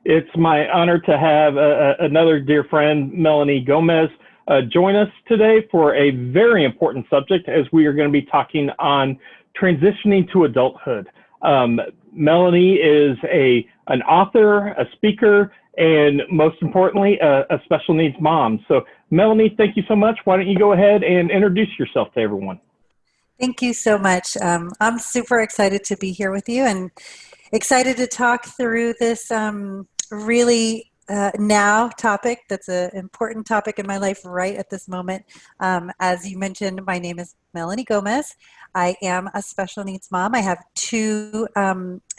It's my honor to have another dear friend, Melanie Gomez, join us today for a very important subject as we are going to be talking on transitioning to adulthood. Melanie is an author, a speaker, and most importantly, a special needs mom. So Melanie, thank you so much. Why don't you go ahead and introduce yourself to everyone? Thank you so much. I'm super excited to be here with you and excited to talk through this really now topic that's an important topic in my life right at this moment. As you mentioned, my name is Melanie Gomez. I am a special needs mom. I have two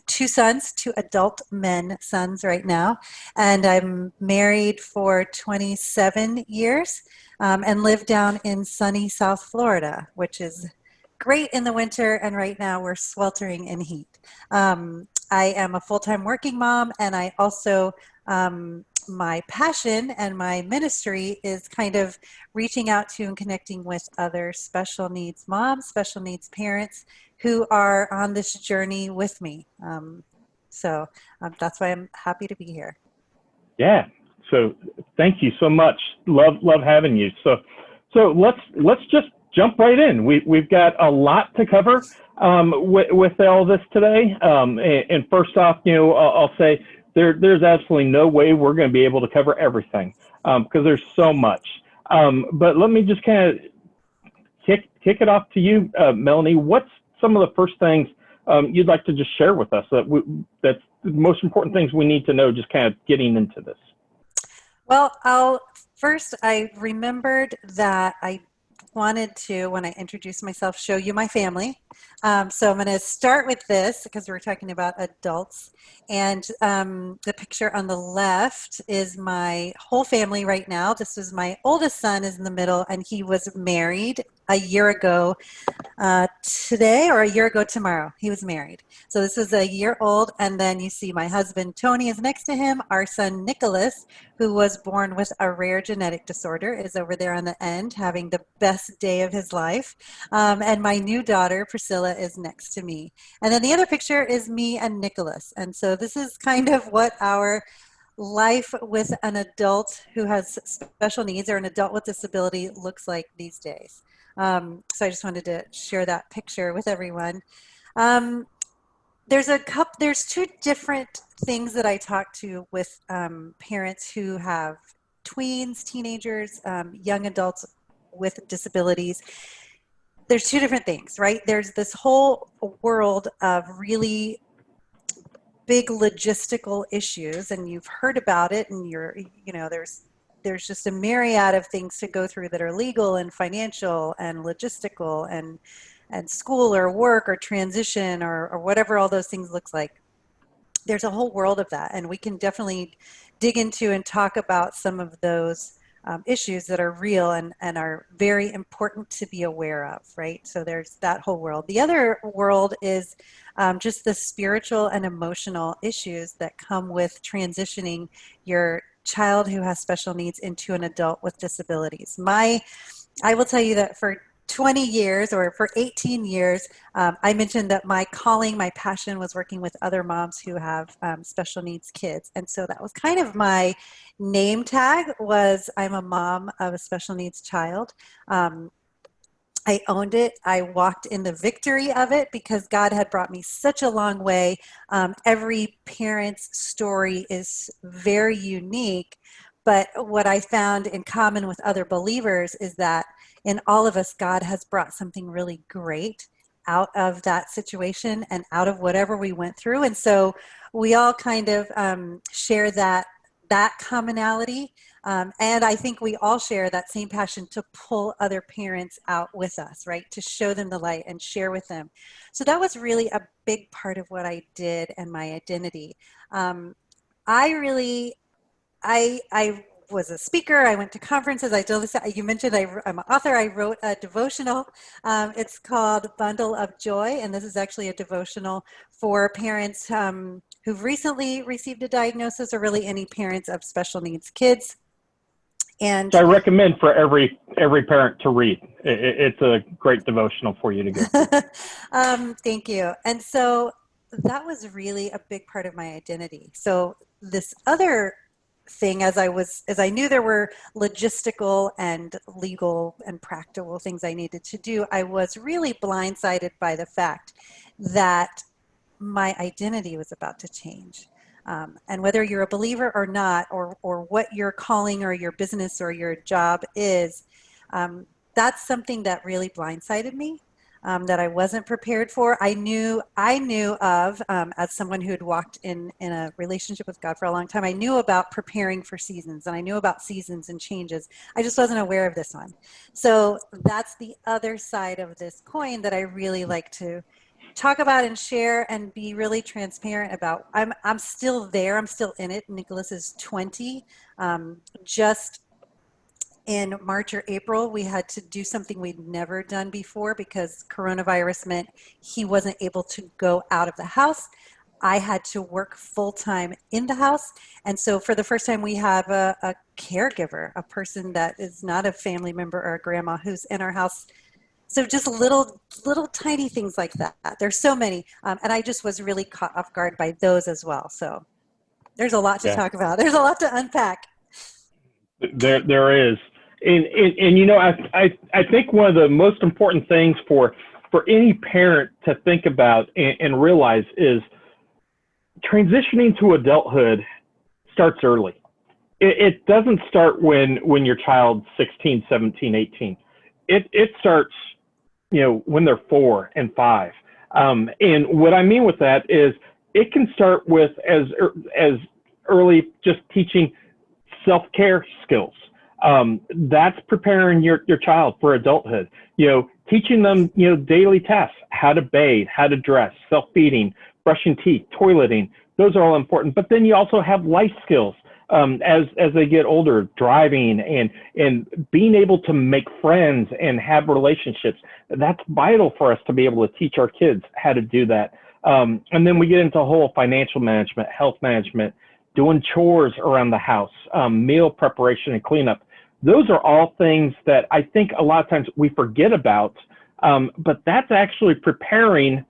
sons, two adult men sons right now, and I'm married for 27 years and live down in sunny South Florida, which is great in the winter, and right now we're sweltering in heat. I am a full-time working mom, and I also, my passion and my ministry is kind of reaching out to and connecting with other special needs moms, special needs parents who are on this journey with me. So that's why I'm happy to be here. Yeah. So thank you so much. Love having you. So let's just jump right in. We've got a lot to cover with all this today. And first off, I'll say there's absolutely no way we're going to be able to cover everything because there's so much. But let me just kind of kick it off to you, Melanie. What's some of the first things you'd like to just share with us that's the most important things we need to know just kind of getting into this? Well, I remembered that I wanted to, when I introduced myself, show you my family. So I'm going to start with this because we're talking about adults. And the picture on the left is my whole family right now. This is my oldest son is in the middle, and he was married a year ago today, or a year ago tomorrow. He was married. So this was a year old. And then you see my husband, Tony, is next to him. Our son, Nicholas, who was born with a rare genetic disorder, is over there on the end having the best day of his life. And my new daughter, Priscilla, is next to me. And then the other picture is me and Nicholas. And so this is kind of what our life with an adult who has special needs or an adult with disability looks like these days. So I just wanted to share that picture with everyone. There's two different things that I talk to with parents who have tweens, teenagers, young adults with disabilities. There's two different things, right? There's this whole world of really big logistical issues, and you've heard about it, and there's just a myriad of things to go through that are legal and financial and logistical and school or work or transition or whatever all those things looks like. There's a whole world of that, and we can definitely dig into and talk about some of those issues that are real and are very important to be aware of, right? So there's that whole world. The other world is just the spiritual and emotional issues that come with transitioning your child who has special needs into an adult with disabilities. I will tell you that for 20 years or for 18 years, I mentioned that my calling, my passion was working with other moms who have special needs kids. And so that was kind of my name tag was I'm a mom of a special needs child. I owned it. I walked in the victory of it because God had brought me such a long way. Every parent's story is very unique, but what I found in common with other believers is that in all of us, God has brought something really great out of that situation and out of whatever we went through. And so we all kind of share that commonality. And I think we all share that same passion to pull other parents out with us, right? To show them the light and share with them. So that was really a big part of what I did and my identity. I was a speaker. I went to conferences. You mentioned I'm an author. I wrote a devotional. It's called Bundle of Joy, and this is actually a devotional for parents who've recently received a diagnosis, or really any parents of special needs kids. And so I recommend for every parent to read. It's a great devotional for you to go. Thank you. And so that was really a big part of my identity. So this other thing, as I knew there were logistical and legal and practical things I needed to do, I was really blindsided by the fact that my identity was about to change. And whether you're a believer or not, or what your calling or your business or your job is, that's something that really blindsided me, that I wasn't prepared for. I knew of, as someone who had walked in a relationship with God for a long time, I knew about preparing for seasons, and I knew about seasons and changes. I just wasn't aware of this one. So that's the other side of this coin that I really like to talk about and share and be really transparent about. I'm still there. I'm still in it. Nicholas is 20. Just in March or April, we had to do something we'd never done before because coronavirus meant he wasn't able to go out of the house. I had to work full time in the house. And so for the first time, we have a caregiver, a person that is not a family member or a grandma who's in our house. So just little tiny things like that. There's so many. And I just was really caught off guard by those as well. So there's a lot to talk about. There's a lot to unpack. There is. And you know, I think one of the most important things for any parent to think about and realize is transitioning to adulthood starts early. It doesn't start when your child's 16, 17, 18. It starts, you know, when they're 4 and 5. And what I mean with that is it can start with as early just teaching self-care skills. That's preparing your child for adulthood, you know, teaching them, you know, daily tasks, how to bathe, how to dress, self-feeding, brushing teeth, toileting. Those are all important. But then you also have life skills. As they get older, driving and being able to make friends and have relationships. That's vital for us to be able to teach our kids how to do that. And then we get into whole financial management, health management, doing chores around the house, meal preparation and cleanup. Those are all things that I think a lot of times we forget about, but that's actually preparing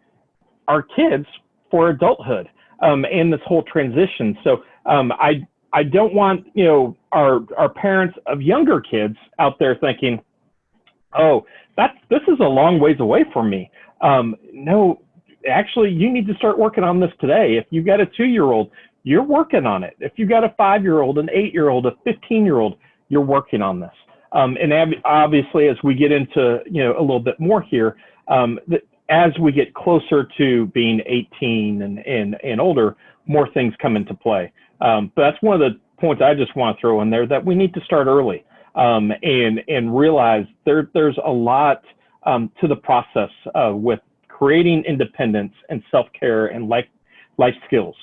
our kids for adulthood and this whole transition. So I don't want, you know, our parents of younger kids out there thinking, oh, this is a long ways away from me. No, actually, you need to start working on this today. If you've got a 2-year-old, you're working on it. If you've got a 5-year-old, an 8-year-old, a 15-year-old, you're working on this. And obviously, as we get into, you know, a little bit more here, as we get closer to being 18 and older, more things come into play. But that's one of the points I just want to throw in there, that we need to start early and realize there's a lot to the process with creating independence and self-care and life skills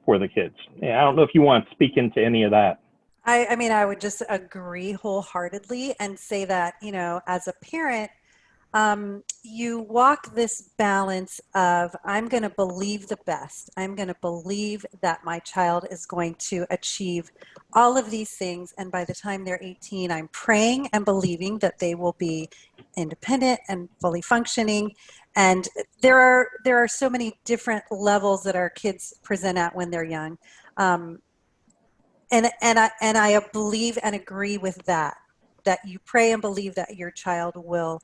for the kids. And I don't know if you want to speak into any of that. I mean, I would just agree wholeheartedly and say that, you know, as a parent, you walk this balance of, I'm going to believe the best. I'm going to believe that my child is going to achieve all of these things. And by the time they're 18, I'm praying and believing that they will be independent and fully functioning. And there are so many different levels that our kids present at when they're young. And I believe and agree with that you pray and believe that your child will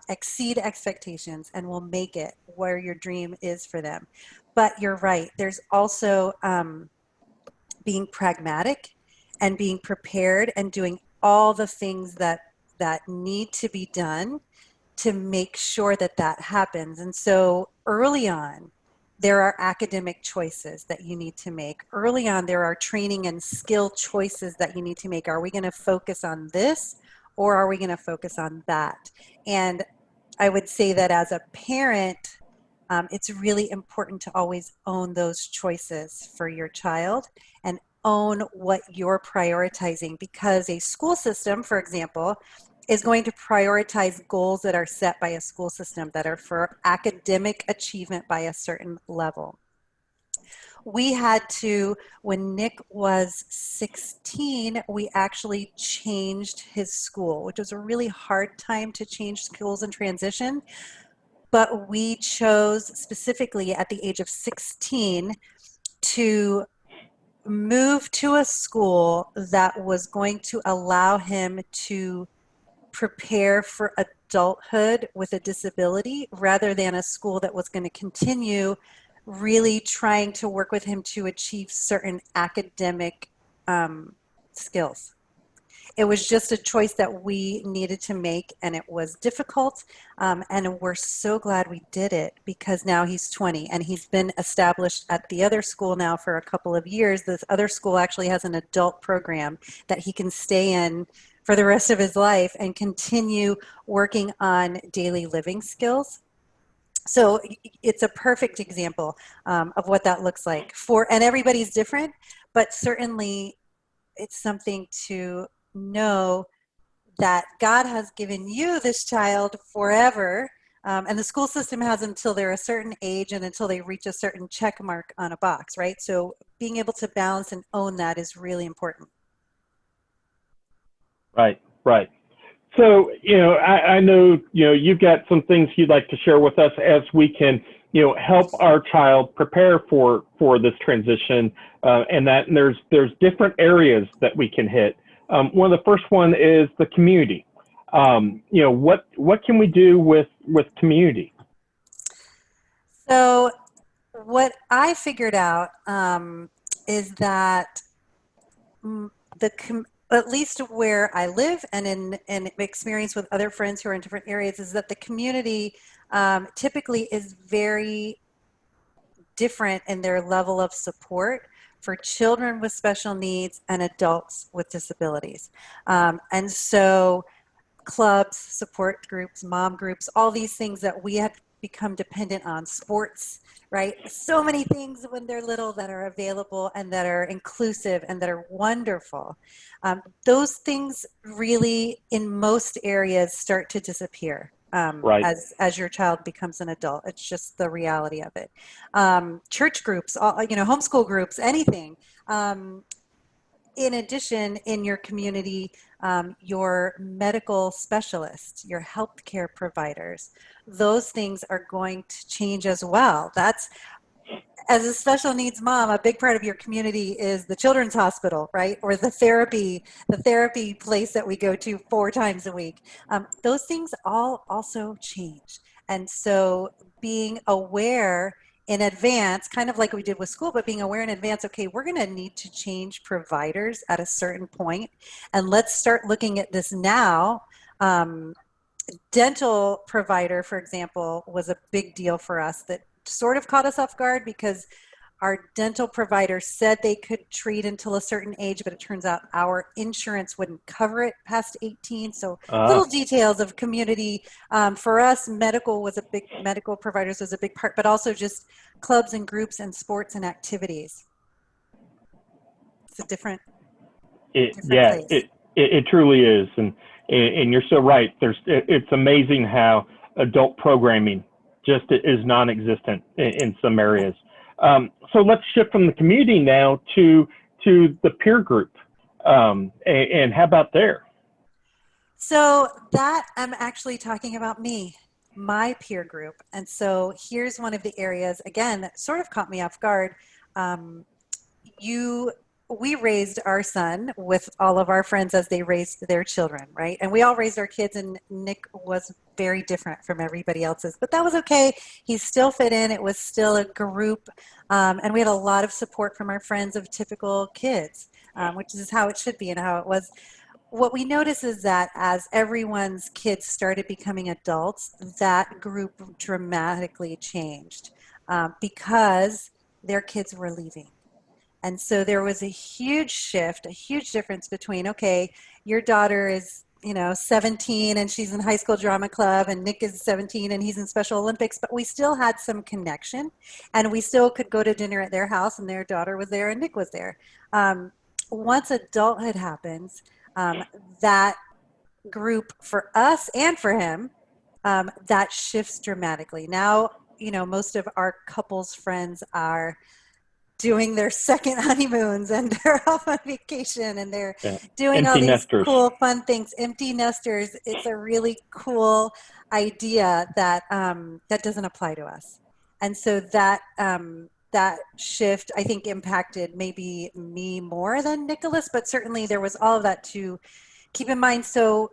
exceed expectations and will make it where your dream is for them. But you're right. There's also being pragmatic and being prepared and doing all the things that need to be done to make sure that happens. And so early on, there are academic choices that you need to make. Early on, there are training and skill choices that you need to make. Are we going to focus on this, or are we going to focus on that? And I would say that as a parent, it's really important to always own those choices for your child and own what you're prioritizing, because a school system, for example, is going to prioritize goals that are set by a school system that are for academic achievement by a certain level. We had to, when Nick was 16, we actually changed his school, which was a really hard time to change schools and transition. But we chose specifically at the age of 16 to move to a school that was going to allow him to prepare for adulthood with a disability rather than a school that was going to continue really trying to work with him to achieve certain academic skills. It was just a choice that we needed to make, and it was difficult, and we're so glad we did it because now he's 20 and he's been established at the other school now for a couple of years. This other school actually has an adult program that he can stay in for the rest of his life and continue working on daily living skills. So it's a perfect example of what that looks like and everybody's different, but certainly it's something to know that God has given you this child forever, and the school system has until they're a certain age and until they reach a certain check mark on a box, right? So being able to balance and own that is really important. Right, right. So, I know, you've got some things you'd like to share with us as we can, help our child prepare for this transition, and there's different areas that we can hit. One of the first one is the community. What can we do with community? So what I figured out is that at least where I live and in experience with other friends who are in different areas is that the community typically is very different in their level of support for children with special needs and adults with disabilities. And so clubs, support groups, mom groups, all these things that we have become dependent on, sports, right? So many things when they're little that are available and that are inclusive and that are wonderful. Those things really, in most areas, start to disappear. Right. As your child becomes an adult. It's just the reality of it. Church groups, homeschool groups, anything. In addition, in your community, your medical specialists, your healthcare providers, those things are going to change as well. That's, as a special needs mom, a big part of your community is the children's hospital, right? Or the therapy place that we go to 4 times a week. Those things all also change. And so being aware in advance, kind of like we did with school, but being aware in advance, okay, we're going to need to change providers at a certain point, and let's start looking at this now. Dental provider, for example, was a big deal for us that sort of caught us off guard because our dental provider said they could treat until a certain age, but it turns out our insurance wouldn't cover it past 18. So little details of community. For us, medical providers was a big part, but also just clubs and groups and sports and activities. It's a different place. It truly is. And you're so right. It's amazing how adult programming just is non-existent in some areas. So let's shift from the community now to the peer group. And how about there? So that I'm actually talking about my peer group. And so here's one of the areas, again, that sort of caught me off guard. We raised our son with all of our friends as they raised their children, right? And we all raised our kids, and Nick was very different from everybody else's, but that was okay. He still fit in. It was still a group, and we had a lot of support from our friends of typical kids, which is how it should be and how it was. What we noticed is that as everyone's kids started becoming adults, that group dramatically changed because their kids were leaving. And so there was a huge shift, a huge difference between, okay, your daughter is, 17 and she's in high school drama club, and Nick is 17 and he's in Special Olympics, but we still had some connection, and we still could go to dinner at their house and their daughter was there and Nick was there. Once adulthood happens, that group for us and for him, that shifts dramatically. Now, most of our couples friends are doing their second honeymoons and they're off on vacation and they're doing all these cool, fun things. Empty nesters. It's a really cool idea that that doesn't apply to us. And so that that shift, I think, impacted maybe me more than Nicholas, but certainly there was all of that to keep in mind. So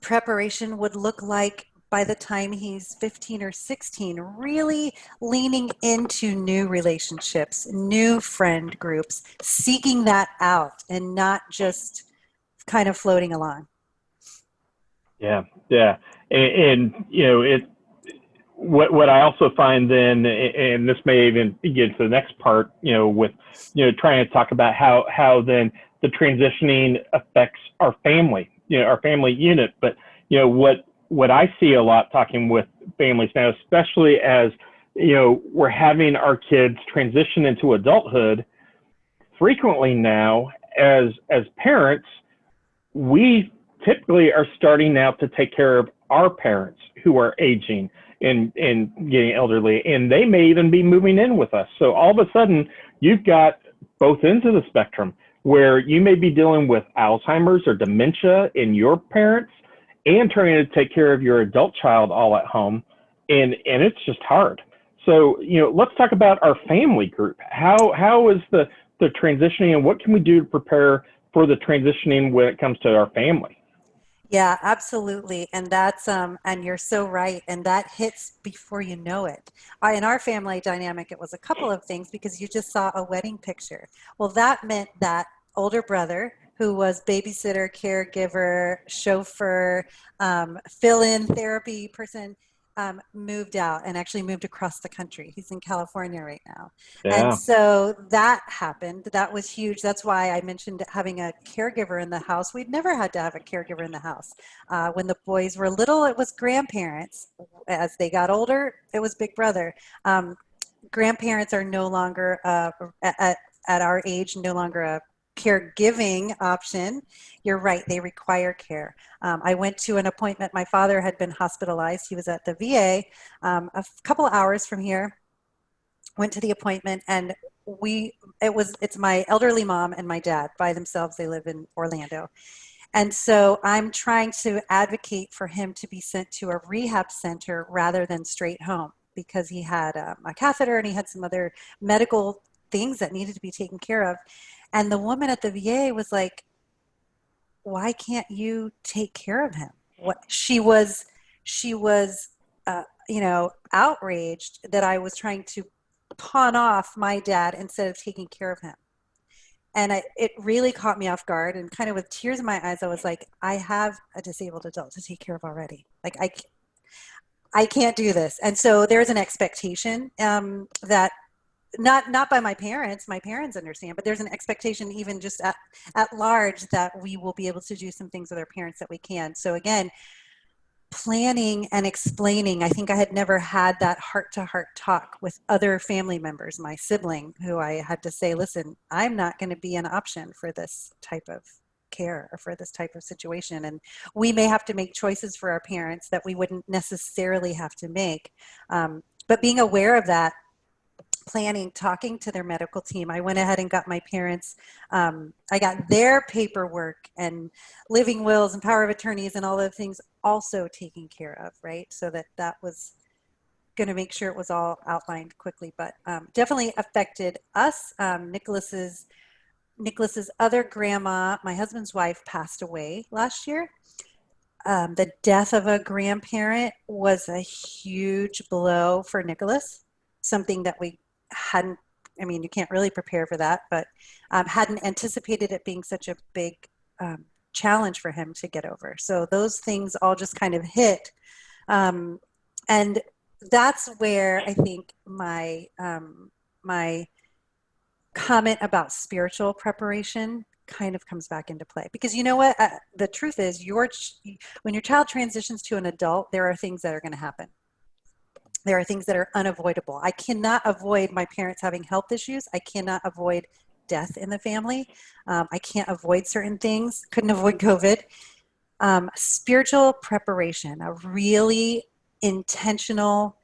preparation would look like by the time he's 15 or 16, really leaning into new relationships, new friend groups, seeking that out and not just kind of floating along. Yeah, yeah, and you know it. What I also find then, and this may even get to the next part, you know, with trying to talk about how then the transitioning affects our family, our family unit. But what I see a lot talking with families now, especially as we're having our kids transition into adulthood, frequently now as parents, we typically are starting now to take care of our parents who are aging and getting elderly, and they may even be moving in with us. So all of a sudden, you've got both ends of the spectrum where you may be dealing with Alzheimer's or dementia in your parents and trying to take care of your adult child all at home, and it's just hard. So let's talk about our family group. How is the transitioning, and what can we do to prepare for the transitioning when it comes to our family? Yeah, absolutely. And that's, and you're so right. And that hits before you know it. In our family dynamic, it was a couple of things because you just saw a wedding picture. Well, that meant that older brother who was babysitter, caregiver, chauffeur, fill-in therapy person, moved out and actually moved across the country. He's in California right now. And Yeah. so that happened. That was huge. That's why I mentioned having a caregiver in the house. We'd never had to have a caregiver in the house. When the boys were little, it was grandparents. As they got older, it was big brother. Grandparents are no longer, at our age, no longer a caregiving option. You're right, they require care. I went to an appointment. My father had been hospitalized. He was at the VA a couple of hours from here. Went to the appointment, and it's my elderly mom and my dad by themselves. They live in Orlando. And so I'm trying to advocate for him to be sent to a rehab center rather than straight home because he had a catheter and he had some other medical things that needed to be taken care of. And the woman at the VA was like, why can't you take care of him? She was outraged that I was trying to pawn off my dad instead of taking care of him. And it really caught me off guard, and kind of with tears in my eyes, I was like, I have a disabled adult to take care of already. Like I can't do this. And so there's an expectation that not by my parents understand, but there's an expectation even just at large that we will be able to do some things with our parents that we can. So again, planning and explaining. I think I had never had that heart-to-heart talk with other family members, my sibling, who I had to say, listen, I'm not going to be an option for this type of care or for this type of situation. And we may have to make choices for our parents that we wouldn't necessarily have to make. But being aware of that, planning, talking to their medical team. I went ahead and got my parents, I got their paperwork and living wills and power of attorneys and all the things also taken care of, right? So that was going to make sure it was all outlined quickly, but definitely affected us. Nicholas's other grandma, my husband's wife, passed away last year. The death of a grandparent was a huge blow for Nicholas, something that we hadn't, you can't really prepare for that, but hadn't anticipated it being such a big challenge for him to get over. So those things all just kind of hit. And that's where I think my comment about spiritual preparation kind of comes back into play. Because you know what? The truth is, when your child transitions to an adult, there are things that are going to happen. There are things that are unavoidable. I cannot avoid my parents having health issues. I cannot avoid death in the family. I can't avoid certain things. Couldn't avoid COVID. Spiritual preparation, a really intentional,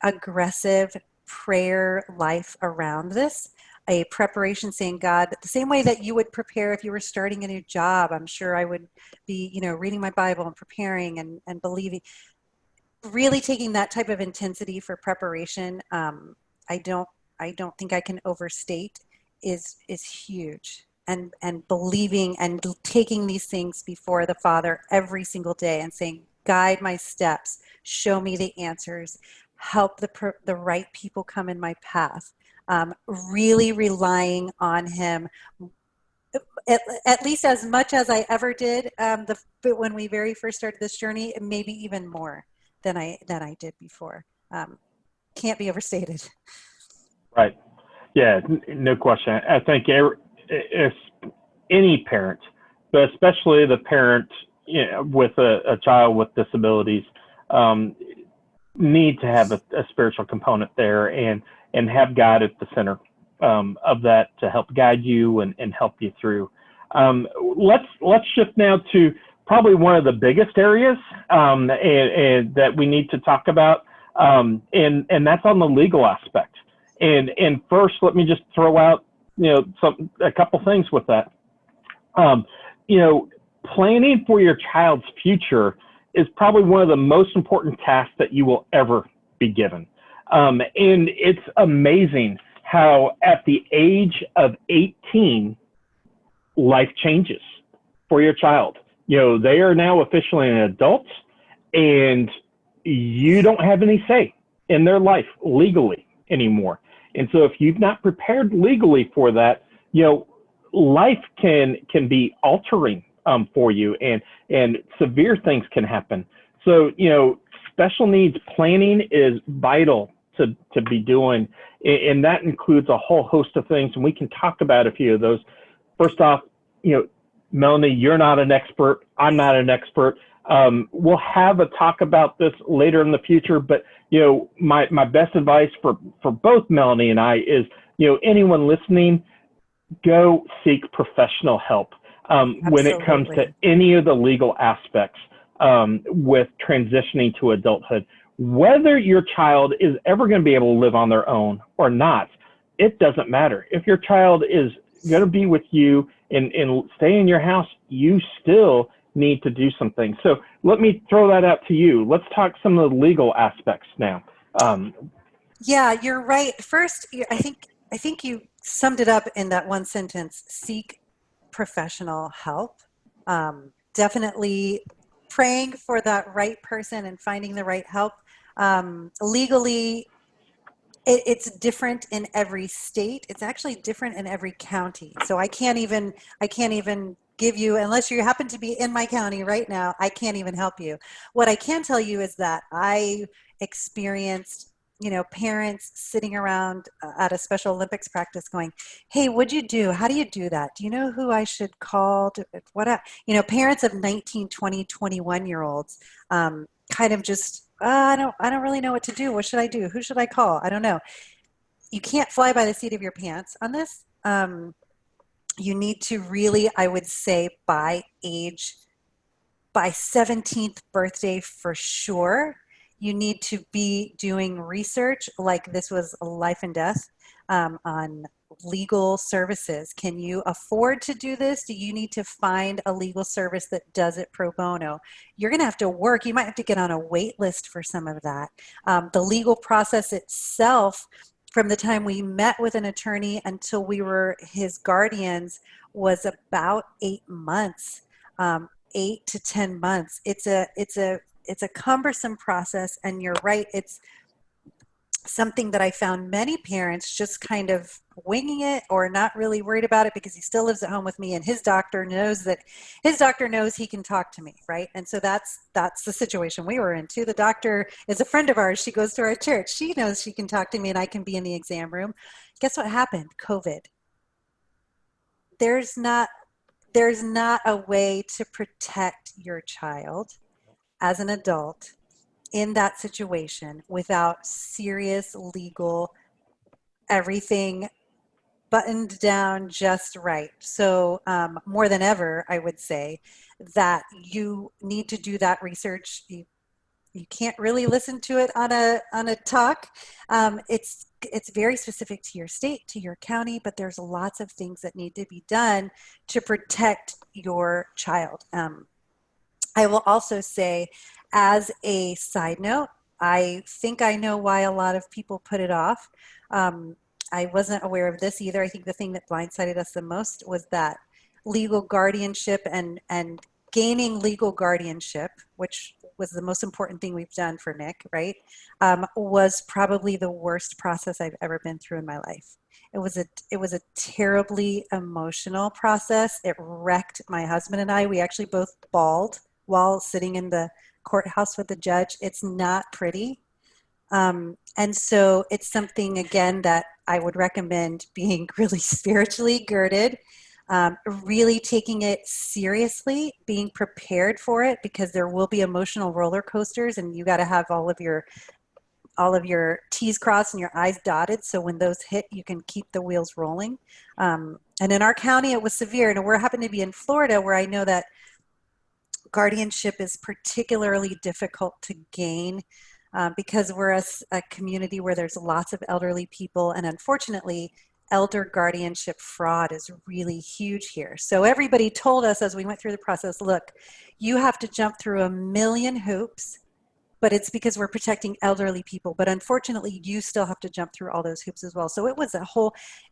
aggressive prayer life around this. A preparation saying, God, the same way that you would prepare if you were starting a new job, I'm sure I would be, reading my Bible and preparing and believing. Really taking that type of intensity for preparation. I don't I don't think I can overstate is huge. And believing and taking these things before the Father every single day and saying, guide my steps, show me the answers, help the right people come in my path. Really relying on him, at least as much as I ever did when we very first started this journey, maybe even more than I did before. Can't be overstated. Right. Yeah, no question. I think if any parent, but especially the parent, you know, with a child with disabilities, need to have a spiritual component there, and have God at the center of that to help guide you and help you through. Let's shift now to probably one of the biggest areas and that we need to talk about, and that's on the legal aspect. And first, let me just throw out, you know, a couple things with that. You know, planning for your child's future is probably one of the most important tasks that you will ever be given. And it's amazing how at the age of 18, life changes for your child. You know, they are now officially an adult, and you don't have any say in their life legally anymore. And so if you've not prepared legally for that, you know, life can be altering for you, and severe things can happen. So, you know, special needs planning is vital to be doing, and that includes a whole host of things, and we can talk about a few of those. First off, you know, Melanie, you're not an expert. I'm not an expert. We'll have a talk about this later in the future, but, you know, my best advice for both Melanie and I is, you know, anyone listening, go seek professional help when it comes to any of the legal aspects with transitioning to adulthood. Whether your child is ever going to be able to live on their own or not, it doesn't matter. If your child is going to be with you and stay in your house, you still need to do some things. So let me throw that out to you. Let's talk some of the legal aspects now. Yeah, you're right. First, I think you summed it up in that one sentence: seek professional help. Definitely praying for that right person and finding the right help. Legally, it's different in every state. It's actually different in every county. So I can't even give you, unless you happen to be in my county right now, I can't even help you. What I can tell you is that I experienced, you know, parents sitting around at a Special Olympics practice going, hey, what'd you do? How do you do that? Do you know who I should call? You know, parents of 19, 20, 21-year-olds kind of just, I don't really know what to do. What should I do? Who should I call? I don't know. You can't fly by the seat of your pants on this. You need to really, I would say, by 17th birthday for sure, you need to be doing research like this was life and death on legal services. Can you afford to do this? Do you need to find a legal service that does it pro bono? You're going to have to work. You might have to get on a wait list for some of that. The legal process itself, from the time we met with an attorney until we were his guardians, was about 8 months, 8 to 10 months. It's a cumbersome process, and you're right. It's something that I found many parents just kind of winging it or not really worried about it because he still lives at home with me, and his doctor knows he can talk to me, right? And so that's the situation we were in too. The doctor is a friend of ours. She goes to our church. She knows she can talk to me and I can be in the exam room. Guess what happened? COVID. There's not a way to protect your child as an adult in that situation without serious legal, everything buttoned down just right. So more than ever, I would say that you need to do that research. You can't really listen to it on a talk. It's very specific to your state, to your county, but there's lots of things that need to be done to protect your child. I will also say, as a side note, I think I know why a lot of people put it off. I wasn't aware of this either. I think the thing that blindsided us the most was that legal guardianship and gaining legal guardianship, which was the most important thing we've done for Nick, right, was probably the worst process I've ever been through in my life. It was a terribly emotional process. It wrecked my husband and I. We actually both bawled while sitting in the courthouse with the judge. It's not pretty. And so it's something, again, that I would recommend being really spiritually girded, really taking it seriously, being prepared for it, because there will be emotional roller coasters, and you got to have all of your T's crossed and your I's dotted, so when those hit, you can keep the wheels rolling. And in our county, it was severe, and we're happen to be in Florida, where I know that guardianship is particularly difficult to gain. Because we're a community where there's lots of elderly people, and unfortunately, elder guardianship fraud is really huge here. So everybody told us as we went through the process, look, you have to jump through a million hoops, but it's because we're protecting elderly people. But unfortunately, you still have to jump through all those hoops as well. So it was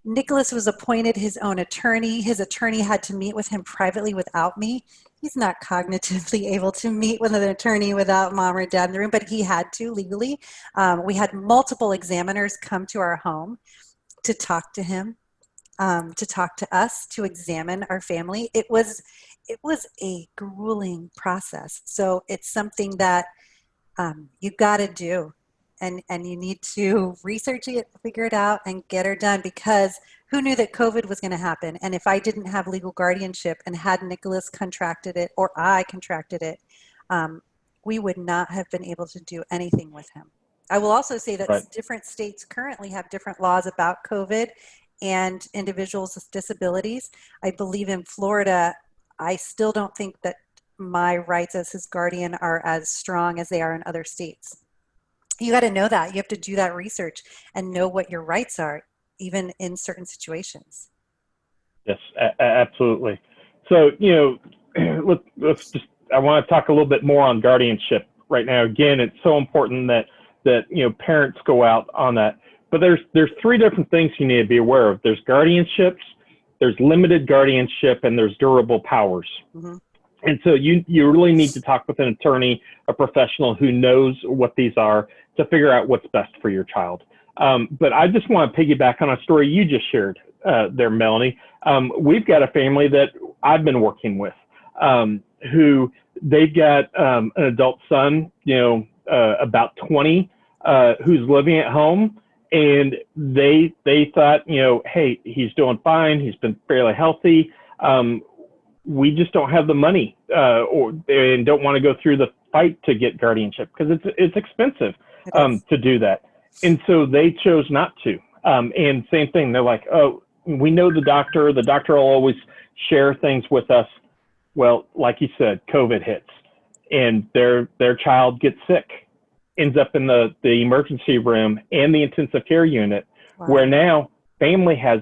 Nicholas was appointed his own attorney. His attorney had to meet with him privately without me. He's not cognitively able to meet with an attorney without mom or dad in the room, but he had to legally. We had multiple examiners come to our home to talk to him, to talk to us, to examine our family. It was a grueling process. So it's something that you got to do, and you need to research it, figure it out, and get her done, because who knew that COVID was going to happen? And if I didn't have legal guardianship and had Nicholas contracted it, or I contracted it, we would not have been able to do anything with him. I will also say that Right. different states currently have different laws about COVID and individuals with disabilities. I believe in Florida, I still don't think that my rights as his guardian are as strong as they are in other states. You got to know that. You have to do that research and know what your rights are, even in certain situations. Yes, absolutely. So, let's just, I want to talk a little bit more on guardianship right now. Again, it's so important that parents go out on that. But there's three different things you need to be aware of. There's guardianships, there's limited guardianship, and there's durable powers. Mm-hmm. And so you really need to talk with an attorney, a professional who knows what these are, to figure out what's best for your child. But I just want to piggyback on a story you just shared there, Melanie. We've got a family that I've been working with, who they've got an adult son, about 20, who's living at home. And they thought, hey, he's doing fine. He's been fairly healthy. We just don't have the money, and don't want to go through the fight to get guardianship, because it's expensive to do that. And so they chose not to. And same thing, they're like, oh, we know the doctor will always share things with us. Well, like you said, COVID hits, and their child gets sick, ends up in the emergency room and the intensive care unit. Wow. Where now family has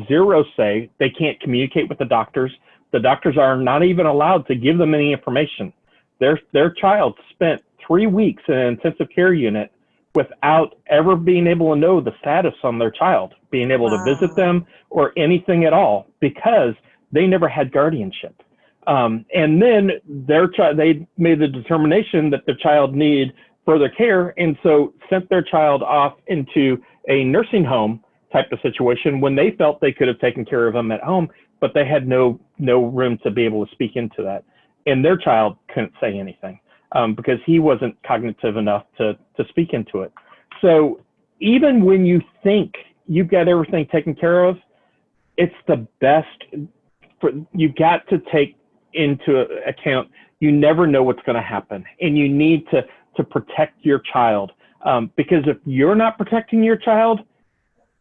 zero say. They can't communicate with the doctors. The doctors are not even allowed to give them any information. Their child spent 3 weeks in an intensive care unit without ever being able to know the status on their child, being able to visit them or anything at all, because they never had guardianship. And then they made the determination that the child needed further care, and so sent their child off into a nursing home type of situation when they felt they could have taken care of them at home, but they had no room to be able to speak into that. And their child couldn't say anything because he wasn't cognitive enough to speak into it. So even when you think you've got everything taken care of, it's the best. You've got to take into account, you never know what's going to happen, and you need to protect your child, because if you're not protecting your child,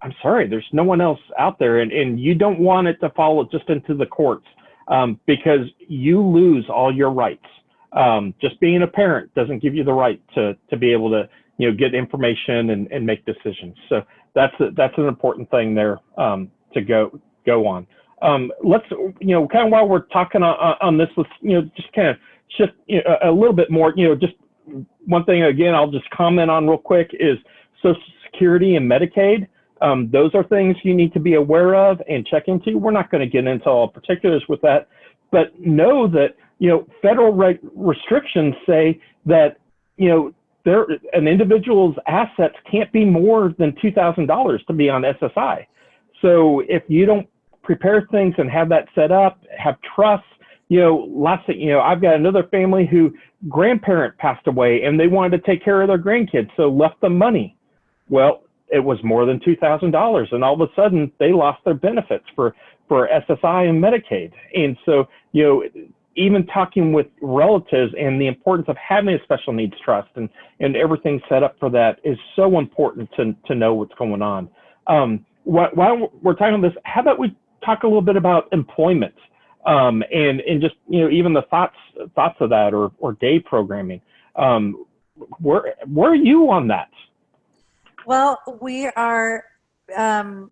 I'm sorry, there's no one else out there, and you don't want it to follow just into the courts, because you lose all your rights. Just being a parent doesn't give you the right to be able to get information and make decisions. So that's an important thing there to go on. Let's kind of while we're talking on this, let's just kind of shift a little bit more. Just one thing again, I'll just comment on real quick is Social Security and Medicaid. Those are things you need to be aware of and check into. We're not going to get into all particulars with that, but know that, federal restrictions say that, an individual's assets can't be more than $2,000 to be on SSI. So if you don't prepare things and have that set up, have trust, I've got another family who grandparent passed away and they wanted to take care of their grandkids, so left them money. Well, it was more than $2,000, and all of a sudden they lost their benefits for SSI and Medicaid. And so, even talking with relatives and the importance of having a special needs trust and everything set up for that is so important to know what's going on. While we're talking about this, how about we talk a little bit about employment, and just, even the thoughts of that, or day programming. Where are you on that? Well, we are,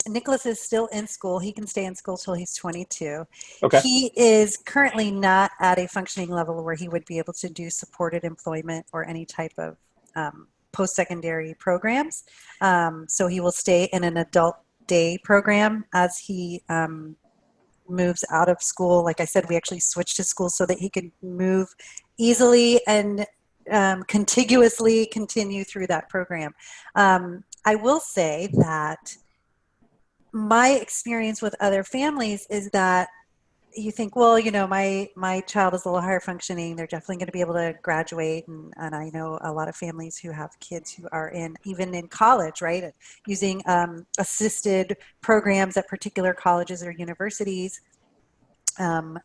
Nicholas is still in school. He can stay in school till he's 22. Okay. He is currently not at a functioning level where he would be able to do supported employment or any type of post-secondary programs. So he will stay in an adult day program as he moves out of school. Like I said, we actually switched his school so that he could move easily and contiguously continue through that program. I will say that my experience with other families is that you think, well, my child is a little higher functioning. They're definitely going to be able to graduate. And I know a lot of families who have kids who are even in college, right? Using assisted programs at particular colleges or universities.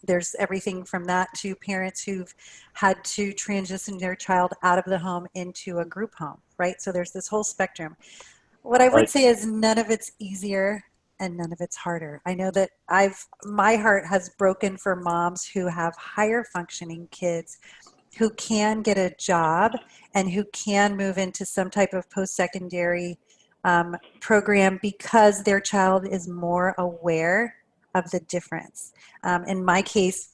There's everything from that to parents who've had to transition their child out of the home into a group home, right? So there's this whole spectrum. What I would say is none of it's easier and none of it's harder. I know that my heart has broken for moms who have higher functioning kids who can get a job and who can move into some type of post-secondary program because their child is more aware of the difference. In my case,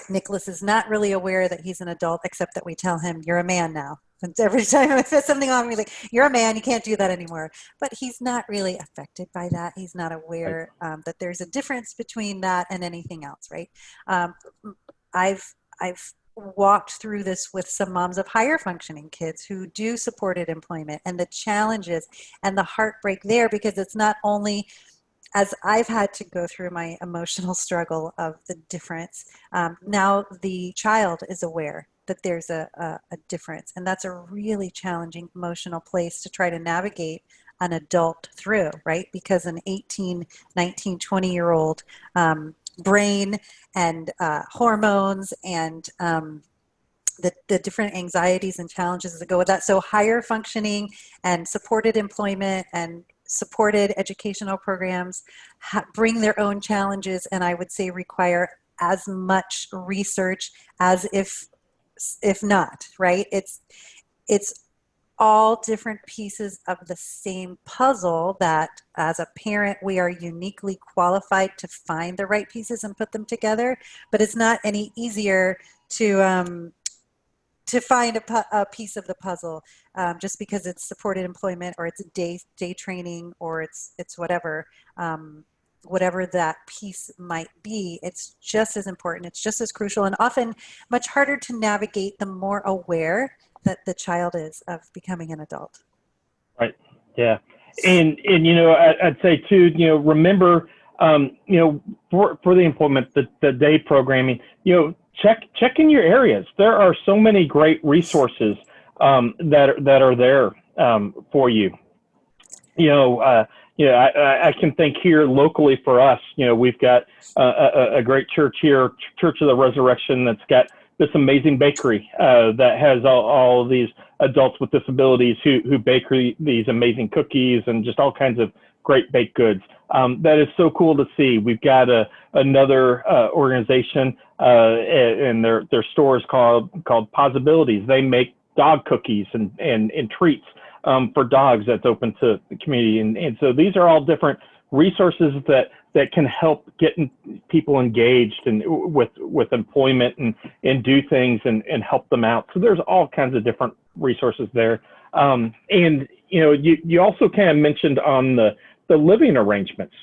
Nicholas is not really aware that he's an adult, except that we tell him, you're a man now. And every time I put something on me, like, you're a man, you can't do that anymore. But he's not really affected by that. He's not aware that there's a difference between that and anything else, right? I've walked through this with some moms of higher functioning kids who do supported employment, and the challenges and the heartbreak there, because it's not only as I've had to go through my emotional struggle of the difference, now the child is aware that there's a difference. And that's a really challenging emotional place to try to navigate an adult through, right? Because an 18, 19, 20-year-old brain and hormones and the different anxieties and challenges that go with that. So higher functioning and supported employment and supported educational programs bring their own challenges, and I would say require as much research as if not, right? It's all different pieces of the same puzzle that as a parent we are uniquely qualified to find the right pieces and put them together, but it's not any easier to find a piece of the puzzle just because it's supported employment or it's day training or it's whatever that piece might be. It's just as important. It's just as crucial, and often much harder to navigate the more aware that the child is of becoming an adult. Right. Yeah. And I'd say too, remember, for the employment, the day programming, check in your areas. There are so many great resources that are there for you. I can think here locally for us, we've got a great church here, Church of the Resurrection, that's got this amazing bakery that has all of these adults with disabilities who bake these amazing cookies and just all kinds of great baked goods. That is so cool to see. We've got another organization, and their store is called Possibilities. They make dog cookies and treats for dogs that's open to the community. And so these are all different resources that can help getting people engaged and with employment and do things and help them out. So there's all kinds of different resources there. And you also kind of mentioned on the the living arrangements.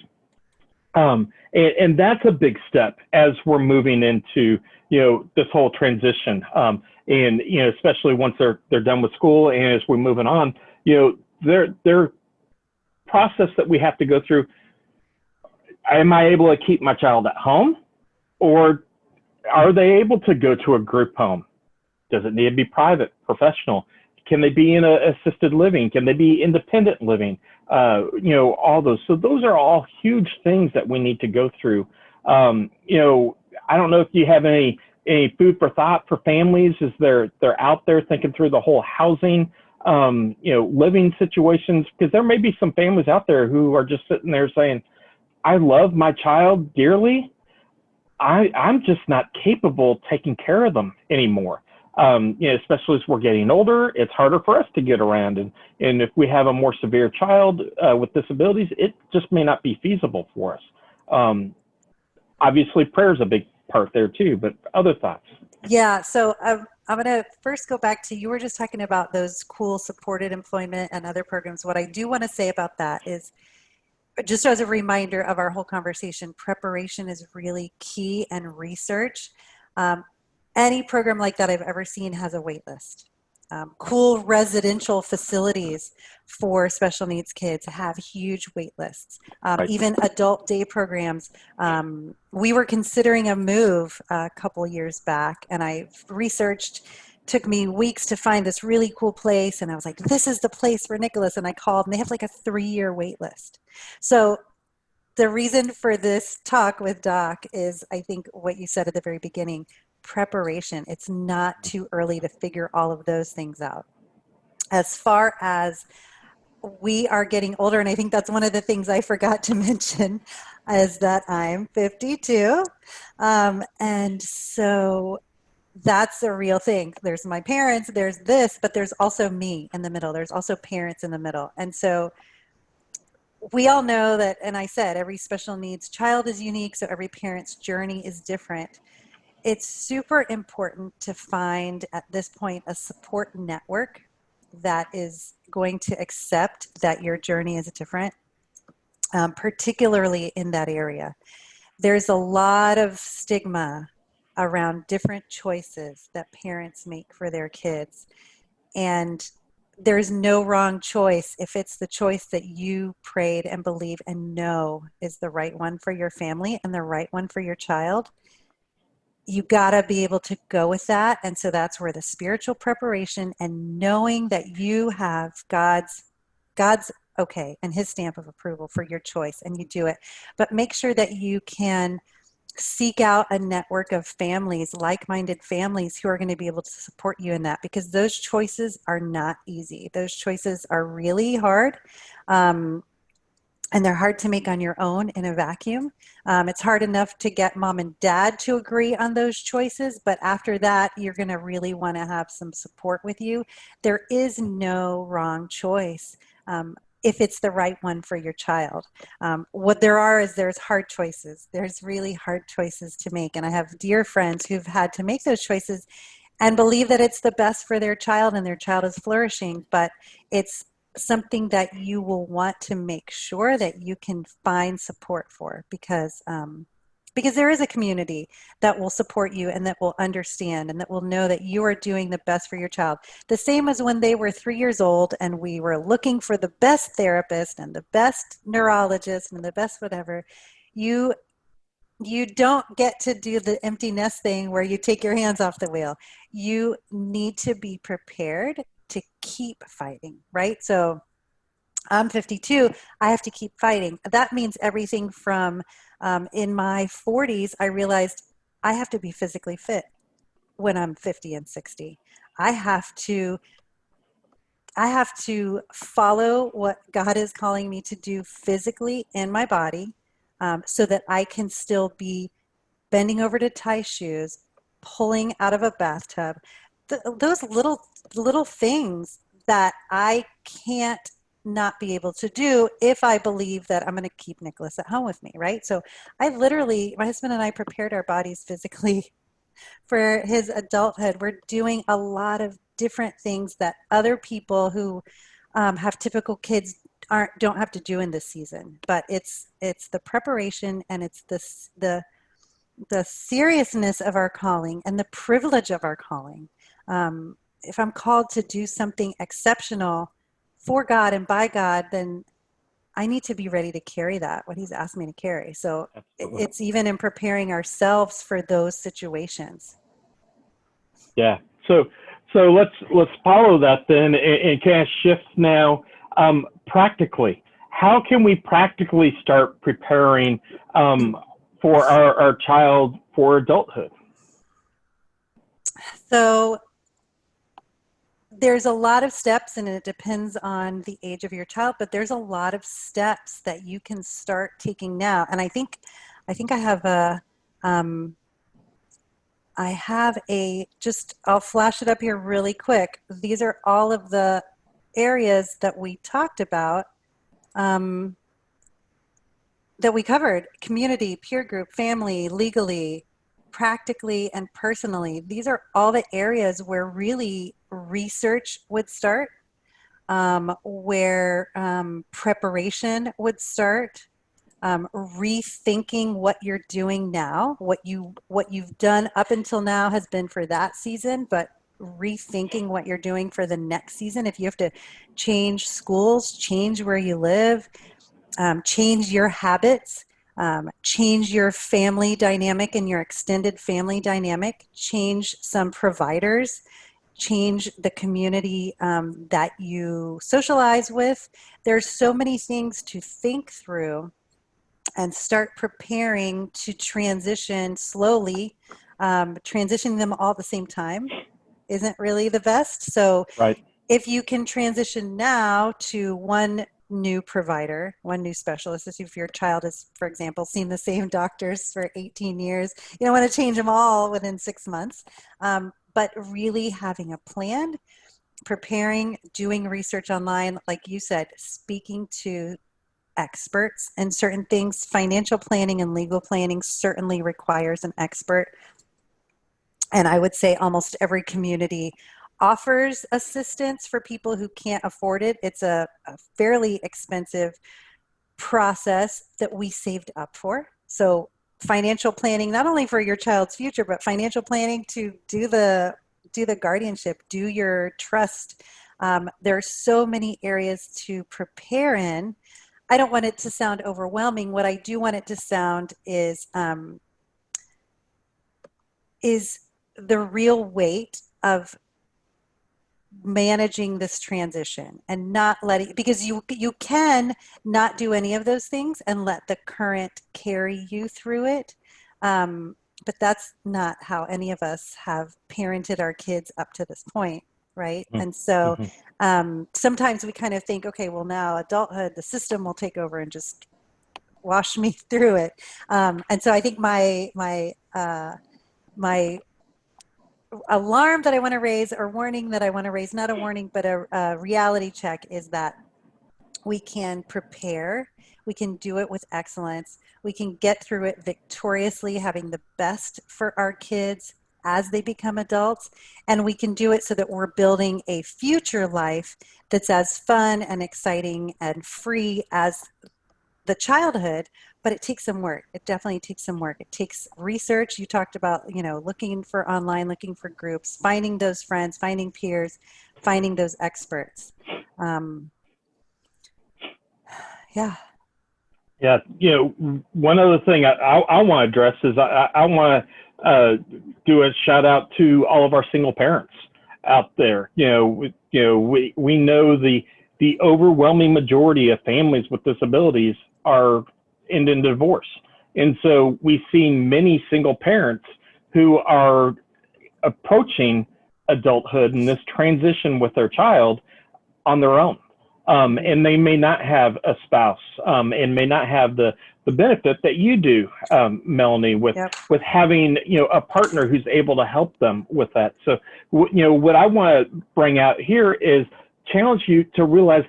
And that's a big step as we're moving into, this whole transition. And, especially once they're done with school and as we're moving on, their process that we have to go through. Am I able to keep my child at home, or are they able to go to a group home? Does it need to be private, professional? Can they be in assisted living? Can they be independent living? All those. So those are all huge things that we need to go through. I don't know if you have any food for thought for families as they're out there thinking through the whole housing, living situations, because there may be some families out there who are just sitting there saying, I love my child dearly. I'm just not capable of taking care of them anymore. Especially as we're getting older, it's harder for us to get around. And if we have a more severe child with disabilities, it just may not be feasible for us. Obviously, prayer is a big part there too, but other thoughts? Yeah, so I'm going to first go back to, you were just talking about those cool supported employment and other programs. What I do want to say about that is, just as a reminder of our whole conversation, preparation is really key, and research. Any program like that I've ever seen has a wait list. Cool residential facilities for special needs kids have huge wait lists. Right. Even adult day programs. We were considering a move a couple years back, and I researched. Took me weeks to find this really cool place, and I was like, this is the place for Nicholas, and I called, and they have like a 3-year wait list. So the reason for this talk with Doc is, I think, what you said at the very beginning, preparation. It's not too early to figure all of those things out. As far as we are getting older, and I think that's one of the things I forgot to mention, is that I'm 52. And so that's a real thing. There's my parents, there's this, but there's also me in the middle. There's also parents in the middle. And so we all know that, and I said, every special needs child is unique, so every parent's journey is different. It's super important to find at this point a support network that is going to accept that your journey is different, particularly in that area. There's a lot of stigma around different choices that parents make for their kids. And there's no wrong choice if it's the choice that you prayed and believe and know is the right one for your family and the right one for your child. You gotta be able to go with that. And so that's where the spiritual preparation and knowing that you have God's okay and his stamp of approval for your choice, and you do it. But make sure that you can seek out a network of families, like-minded families, who are going to be able to support you in that, because those choices are not easy. Those choices are really hard, and they're hard to make on your own in a vacuum. It's hard enough to get mom and dad to agree on those choices, but after that, you're going to really want to have some support with you. There is no wrong choice. If it's the right one for your child. What there's hard choices. There's really hard choices to make. And I have dear friends who've had to make those choices and believe that it's the best for their child and their child is flourishing, but it's something that you will want to make sure that you can find support for, because there is a community that will support you and that will understand and that will know that you are doing the best for your child. The same as when they were 3 years old and we were looking for the best therapist and the best neurologist and the best whatever. You don't get to do the empty nest thing where you take your hands off the wheel. You need to be prepared to keep fighting, right? So I'm 52, I have to keep fighting. That means everything from in my 40s, I realized I have to be physically fit when I'm 50 and 60. I have to follow what God is calling me to do physically in my body, so that I can still be bending over to tie shoes, pulling out of a bathtub. Those little things that I can't not be able to do if I believe that I'm going to keep Nicholas at home with me, right? So my husband and I prepared our bodies physically for his adulthood. We're doing a lot of different things that other people who have typical kids don't have to do in this season, but it's the preparation, and it's the seriousness of our calling and the privilege of our calling. If I'm called to do something exceptional for God and by God, then I need to be ready to carry that, what he's asked me to carry. So Absolutely. it's even in preparing ourselves for those situations. Yeah. So let's follow that then, and kind of shift now. Practically, how can we practically start preparing for our child for adulthood? So there's a lot of steps, and it depends on the age of your child, but there's a lot of steps that you can start taking now. And I think I have I'll flash it up here really quick. These are all of the areas that we talked about, that we covered: community, peer group, family, legally, practically, and personally. These are all the areas where really research would start, where preparation would start, rethinking what you're doing now. What you've done up until now has been for that season, but rethinking what you're doing for the next season. If you have to change schools, change where you live, change your habits, change your family dynamic and your extended family dynamic, change some providers, change the community that you socialize with. There's so many things to think through and start preparing to transition slowly. Transitioning them all at the same time isn't really the best. So Right. if you can transition now to one new provider, one new specialist, if your child has, for example, seen the same doctors for 18 years, you don't want to change them all within 6 months, but really having a plan, preparing, doing research online, like you said, speaking to experts in certain things. Financial planning and legal planning certainly requires an expert. And I would say almost every community offers assistance for people who can't afford it. It's a fairly expensive process that we saved up for. So financial planning, not only for your child's future, but financial planning to do the guardianship, do your trust. There are so many areas to prepare in. I don't want it to sound overwhelming. What I do want it to sound is the real weight of managing this transition, and not letting, because you can not do any of those things and let the current carry you through it. But that's not how any of us have parented our kids up to this point, right? Mm-hmm. And so sometimes we kind of think, okay, well, now adulthood, the system will take over and just wash me through it. And so I think my alarm that I want to raise, or warning that I want to raise, not a warning, but a reality check, is that we can prepare, we can do it with excellence, we can get through it victoriously, having the best for our kids as they become adults, and we can do it so that we're building a future life that's as fun and exciting and free as the childhood. But it takes some work. It definitely takes some work. It takes research. You talked about, looking for online, looking for groups, finding those friends, finding peers, finding those experts. Yeah. Yeah. One other thing I want to address is I want to do a shout out to all of our single parents out there. We know the overwhelming majority of families with disabilities are end in divorce. And so we see many single parents who are approaching adulthood and this transition with their child on their own. And they may not have a spouse, and may not have the benefit that you do, Melanie, with having, a partner who's able to help them with that. So, what I want to bring out here is challenge you to realize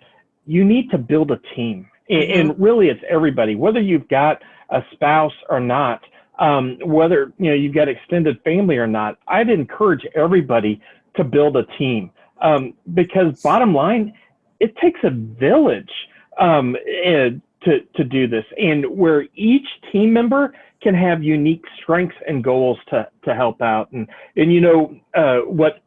you need to build a team. And really, it's everybody, whether you've got a spouse or not, whether you've got extended family or not. I'd encourage everybody to build a team, because bottom line, it takes a village to do this, and where each team member can have unique strengths and goals to help out. And what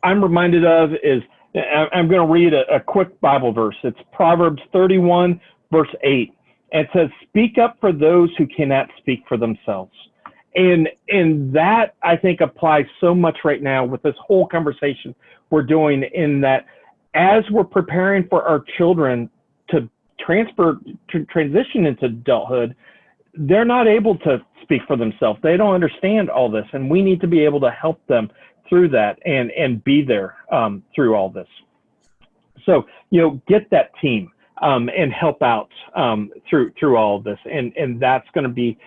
I'm reminded of is, I'm going to read a quick Bible verse. It's Proverbs 31, verse 8. And it says, "Speak up for those who cannot speak for themselves." And that, I think, applies so much right now with this whole conversation we're doing, in that as we're preparing for our children to transition into adulthood, they're not able to speak for themselves. They don't understand all this, and we need to be able to help them through that and be there through all this. So, get that team and help out through all of this, and that's going to be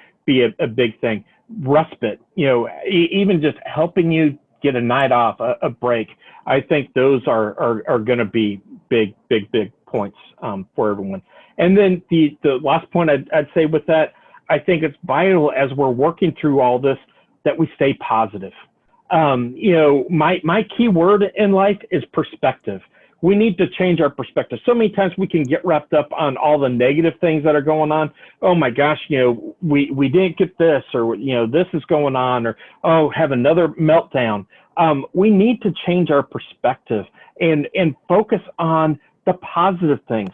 a big thing. Respite, even just helping you get a night off, a break. I think those are going to be big points for everyone. And then the last point I'd say with that, I think it's vital as we're working through all this that we stay positive. My key word in life is perspective. We need to change our perspective. So many times we can get wrapped up on all the negative things that are going on. Oh my gosh, we didn't get this, or this is going on, or have another meltdown. We need to change our perspective and focus on the positive things.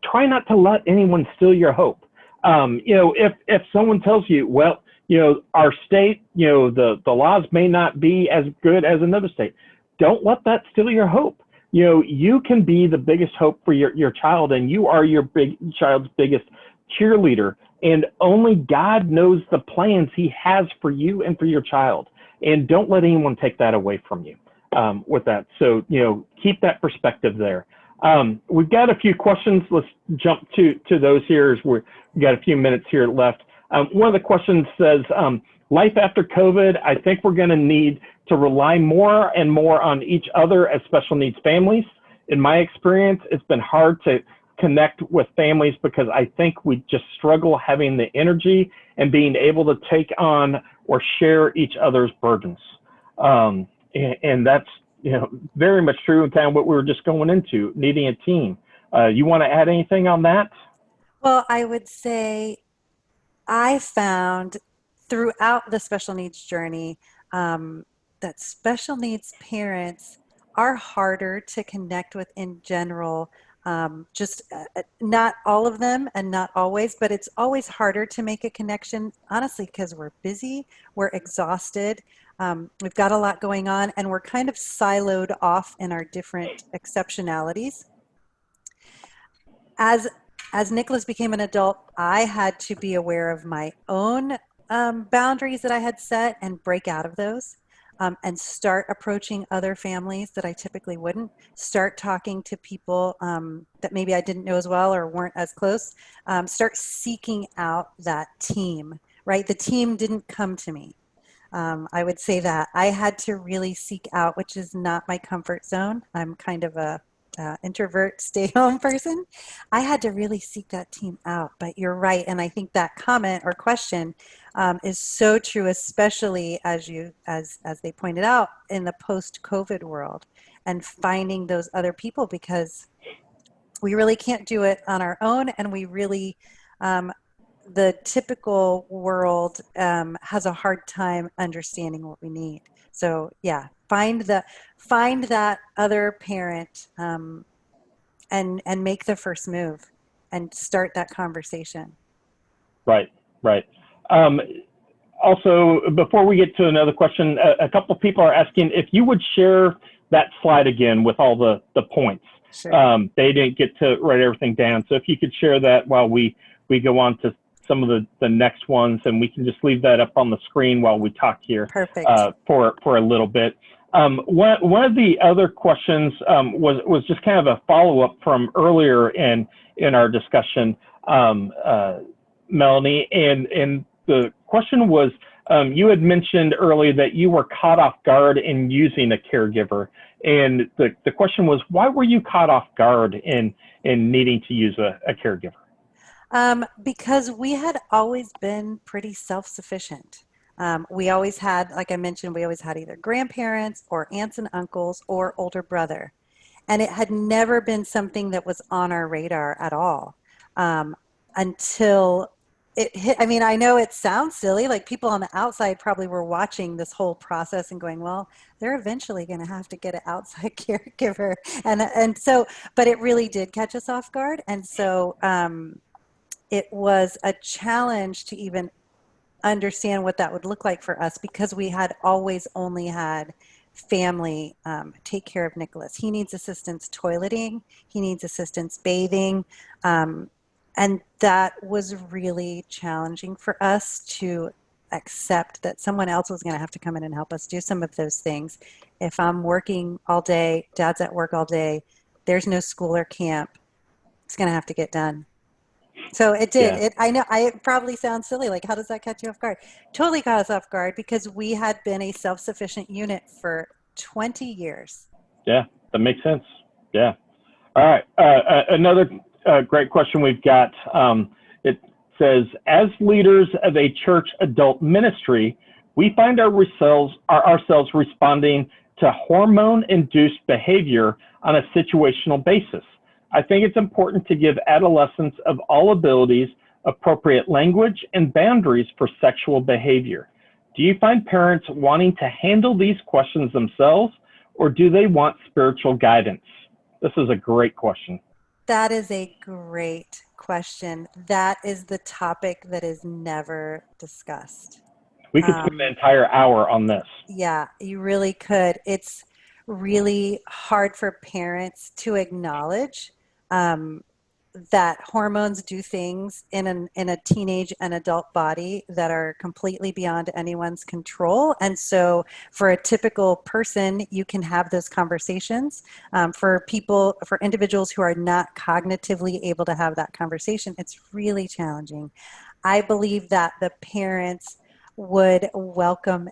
Try not to let anyone steal your hope. If someone tells you, well, our state, the laws may not be as good as another state, don't let that steal your hope. You can be the biggest hope for your child, and you are your child's biggest cheerleader. And only God knows the plans He has for you and for your child. And don't let anyone take that away from you with that. So, keep that perspective there. We've got a few questions. Let's jump to those here, as we've got a few minutes here left. One of the questions says, life after COVID, I think we're going to need to rely more and more on each other as special needs families. In my experience, it's been hard to connect with families because I think we just struggle having the energy and being able to take on or share each other's burdens. And that's very much true in kind of what we were just going into, needing a team. You want to add anything on that? Well, I would say I found throughout the special needs journey that special needs parents are harder to connect with in general. Not all of them and not always, but it's always harder to make a connection, honestly, because we're busy, we're exhausted, we've got a lot going on, and we're kind of siloed off in our different exceptionalities. As Nicholas became an adult, I had to be aware of my own boundaries that I had set and break out of those. And start approaching other families that I typically wouldn't, start talking to people that maybe I didn't know as well or weren't as close, start seeking out that team, right? The team didn't come to me. I would say that I had to really seek out, which is not my comfort zone. I'm kind of a introvert, stay-home person. I had to really seek that team out, but you're right. And I think that comment or question is so true, especially as they pointed out in the post-COVID world, and finding those other people, because we really can't do it on our own, and we really, the typical world has a hard time understanding what we need. So yeah, find that other parent and make the first move and start that conversation. Right. Also, before we get to another question, a couple of people are asking if you would share that slide again with all the points. Sure. They didn't get to write everything down. So if you could share that while we go on to some of the next ones, and we can just leave that up on the screen while we talk here. Perfect. For a little bit. One of the other questions was just kind of a follow-up from earlier in our discussion, Melanie, and the question was, you had mentioned earlier that you were caught off guard in using a caregiver, and the question was, why were you caught off guard in needing to use a caregiver? Because we had always been pretty self-sufficient. We always had, like I mentioned, we always had either grandparents or aunts and uncles or older brother. And it had never been something that was on our radar at all, until it hit. I mean, I know it sounds silly, like people on the outside probably were watching this whole process and going, well, they're eventually going to have to get an outside caregiver. And so, but it really did catch us off guard. And so it was a challenge to even understand what that would look like for us, because we had always only had family take care of Nicholas. He needs assistance toileting, he needs assistance bathing, and that was really challenging for us to accept that someone else was going to have to come in and help us do some of those things. If I'm working all day, Dad's at work all day, there's no school or camp, it's going to have to get done. So it did. Yeah. I know it probably sounds silly. Like, how does that catch you off guard? Totally caught us off guard, because we had been a self-sufficient unit for 20 years. Yeah, that makes sense. Yeah. All right. Another great question we've got. It says, as leaders of a church adult ministry, we find ourselves responding to hormone-induced behavior on a situational basis. I think it's important to give adolescents of all abilities appropriate language and boundaries for sexual behavior. Do you find parents wanting to handle these questions themselves, or do they want spiritual guidance? This is a great question. That is a great question. That is the topic that is never discussed. We could spend an entire hour on this. Yeah, you really could. It's really hard for parents to acknowledge that hormones do things in a teenage and adult body that are completely beyond anyone's control. And so for a typical person, you can have those conversations. For individuals who are not cognitively able to have that conversation, it's really challenging. I believe that the parents would welcome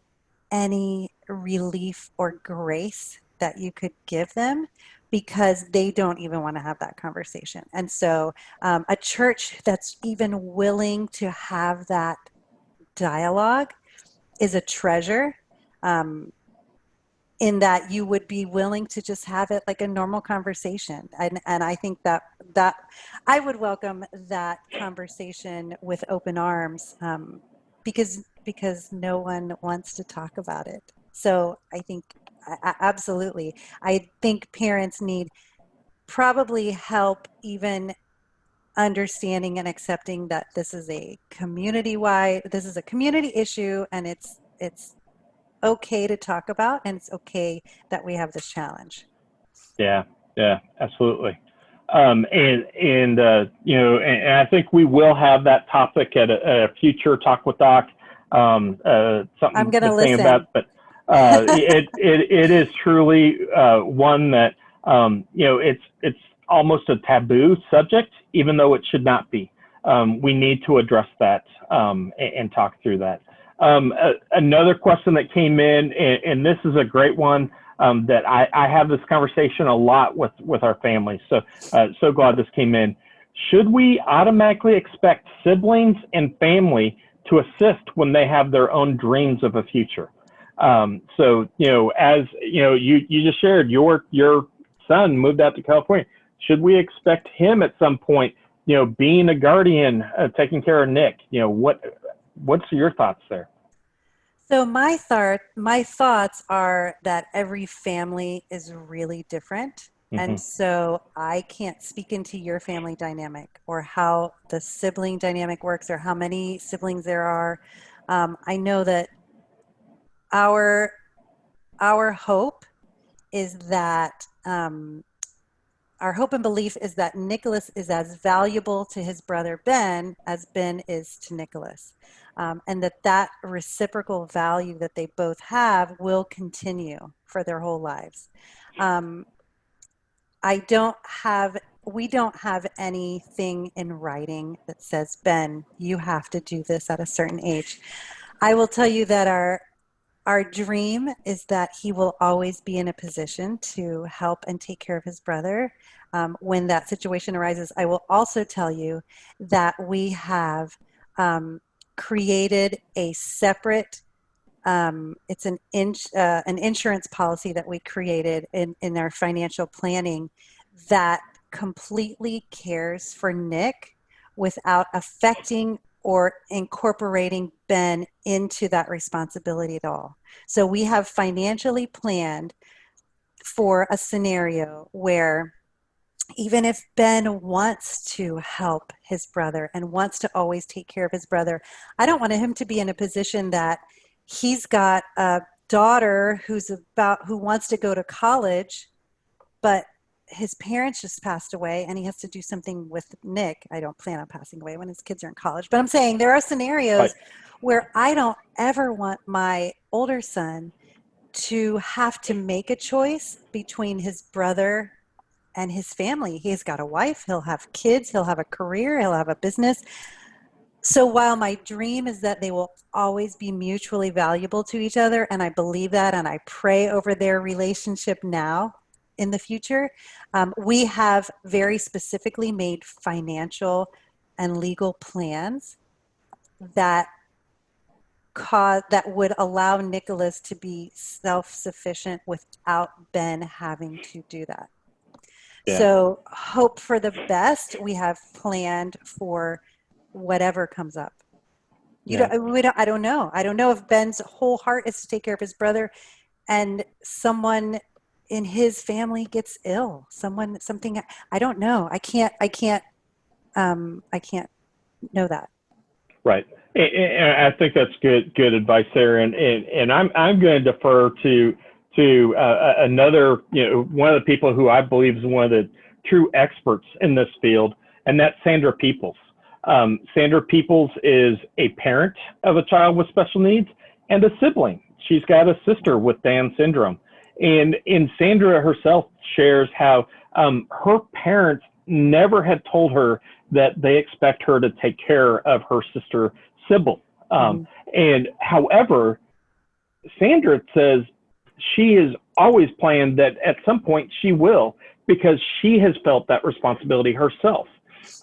any relief or grace that you could give them, because they don't even want to have that conversation. And so a church that's even willing to have that dialogue is a treasure, in that you would be willing to just have it like a normal conversation. And I think that I would welcome that conversation with open arms, because no one wants to talk about it. So I think absolutely. I think parents need probably help even understanding and accepting that this is a community issue, and it's okay to talk about, and it's okay that we have this challenge. Yeah, absolutely. And I think we will have that topic at a future Talk with Doc. Something I'm going to listen about, but it is truly one that it's almost a taboo subject, even though it should not be. We need to address that and talk through that. Another question that came in, and this is a great one that I have this conversation a lot with our family. So glad this came in. Should we automatically expect siblings and family to assist when they have their own dreams of a future? So, as you just shared, your son moved out to California. Should we expect him at some point, being a guardian, taking care of Nick? What's your thoughts there? So my thoughts are that every family is really different. Mm-hmm. And so I can't speak into your family dynamic or how the sibling dynamic works or how many siblings there are. I know that our hope is that our hope and belief is that Nicholas is as valuable to his brother Ben as Ben is to Nicholas, and that reciprocal value that they both have will continue for their whole lives. We don't have anything in writing that says, Ben, you have to do this at a certain age. I will tell you that our dream is that he will always be in a position to help and take care of his brother when that situation arises. I will also tell you that we have created a separate It's an insurance policy that we created in our financial planning that completely cares for Nick without affecting or incorporating Ben into that responsibility at all. So we have financially planned for a scenario where even if Ben wants to help his brother and wants to always take care of his brother, I don't want him to be in a position that he's got a daughter who wants to go to college, but his parents just passed away and he has to do something with Nick. I don't plan on passing away when his kids are in college, but I'm saying there are scenarios where I don't ever want my older son to have to make a choice between his brother and his family. He's got a wife, he'll have kids, he'll have a career, he'll have a business. So while my dream is that they will always be mutually valuable to each other, and I believe that, and I pray over their relationship now in the future, we have very specifically made financial and legal plans that would allow Nicholas to be self-sufficient without Ben having to do that. Yeah. So hope for the best. We have planned for whatever comes up. I don't know. I don't know if Ben's whole heart is to take care of his brother and someone in his family gets ill. Something, I don't know. I can't know that. Right. And I think that's good advice there. And I'm going to defer to another, one of the people who I believe is one of the true experts in this field, and that's Sandra Peeples. Sandra Peeples is a parent of a child with special needs and a sibling. She's got a sister with Down syndrome. And Sandra herself shares how her parents never had told her that they expect her to take care of her sister Sybil. And however, Sandra says she has always planned that at some point she will, because she has felt that responsibility herself.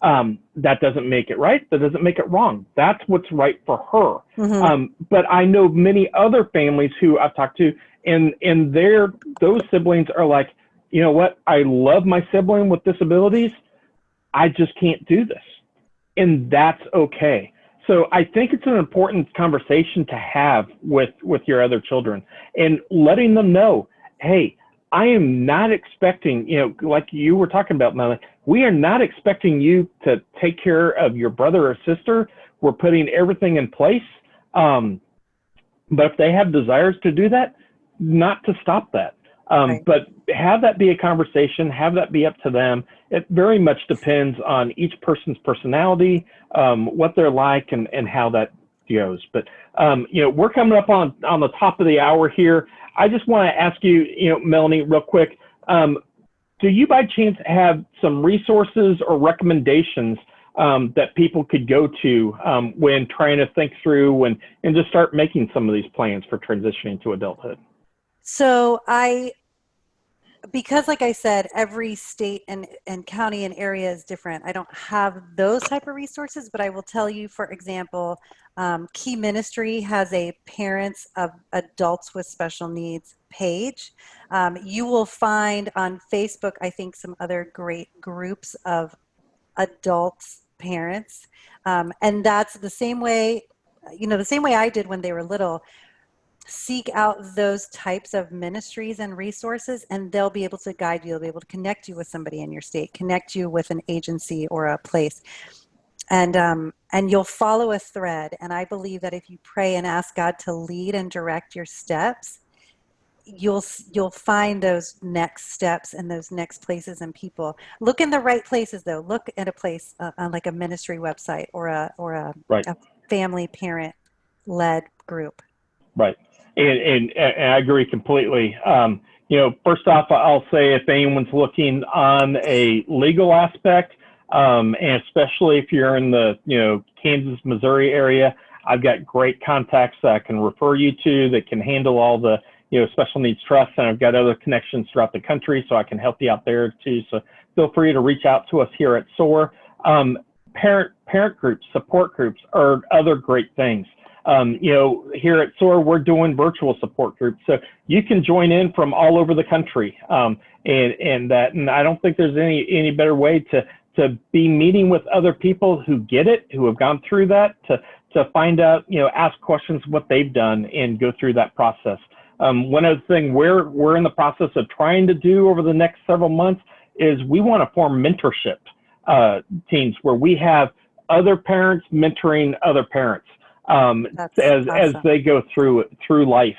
That doesn't make it right. That doesn't make it wrong. That's what's right for her. But I know many other families who I've talked to, and those siblings are like, you know what? I love my sibling with disabilities. I just can't do this. And that's okay. So I think it's an important conversation to have with your other children and letting them know, hey, I am not expecting, like you were talking about, Melanie, we are not expecting you to take care of your brother or sister. We're putting everything in place. But if they have desires to do that, not to stop that. Right. But have that be a conversation, have that be up to them. It very much depends on each person's personality, what they're like, and how that goes. But, we're coming up on the top of the hour here. I just want to ask you, Melanie, real quick, do you by chance have some resources or recommendations that people could go to when trying to think through and just start making some of these plans for transitioning to adulthood? So because like I said, every state and county and area is different. I don't have those type of resources, but I will tell you, for example, Key Ministry has a Parents of Adults with Special Needs page. You will find on Facebook, I think, some other great groups of adults, parents. And that's the same way, the same way I did when they were little. Seek out those types of ministries and resources, and they'll be able to guide you. They'll be able to connect you with somebody in your state, connect you with an agency or a place. And you'll follow a thread. And I believe that if you pray and ask God to lead and direct your steps, you'll find those next steps and those next places and people. Look in the right places, though. Look at a place like a ministry website or a right. a family parent-led group. Right. And I agree completely. First off, I'll say if anyone's looking on a legal aspect, and especially if you're in the, Kansas, Missouri area, I've got great contacts that I can refer you to that can handle all the, special needs trusts. And I've got other connections throughout the country, so I can help you out there too. So feel free to reach out to us here at SOAR. Parent groups, support groups are other great things. You know, here at SOAR, we're doing virtual support groups. So you can join in from all over the country. And I don't think there's any better way to be meeting with other people who get it, who have gone through that, to find out, you know, ask questions what they've done and go through that process. One other thing we're in the process of trying to do over the next several months is we want to form mentorship teams where we have other parents mentoring other parents as they go through life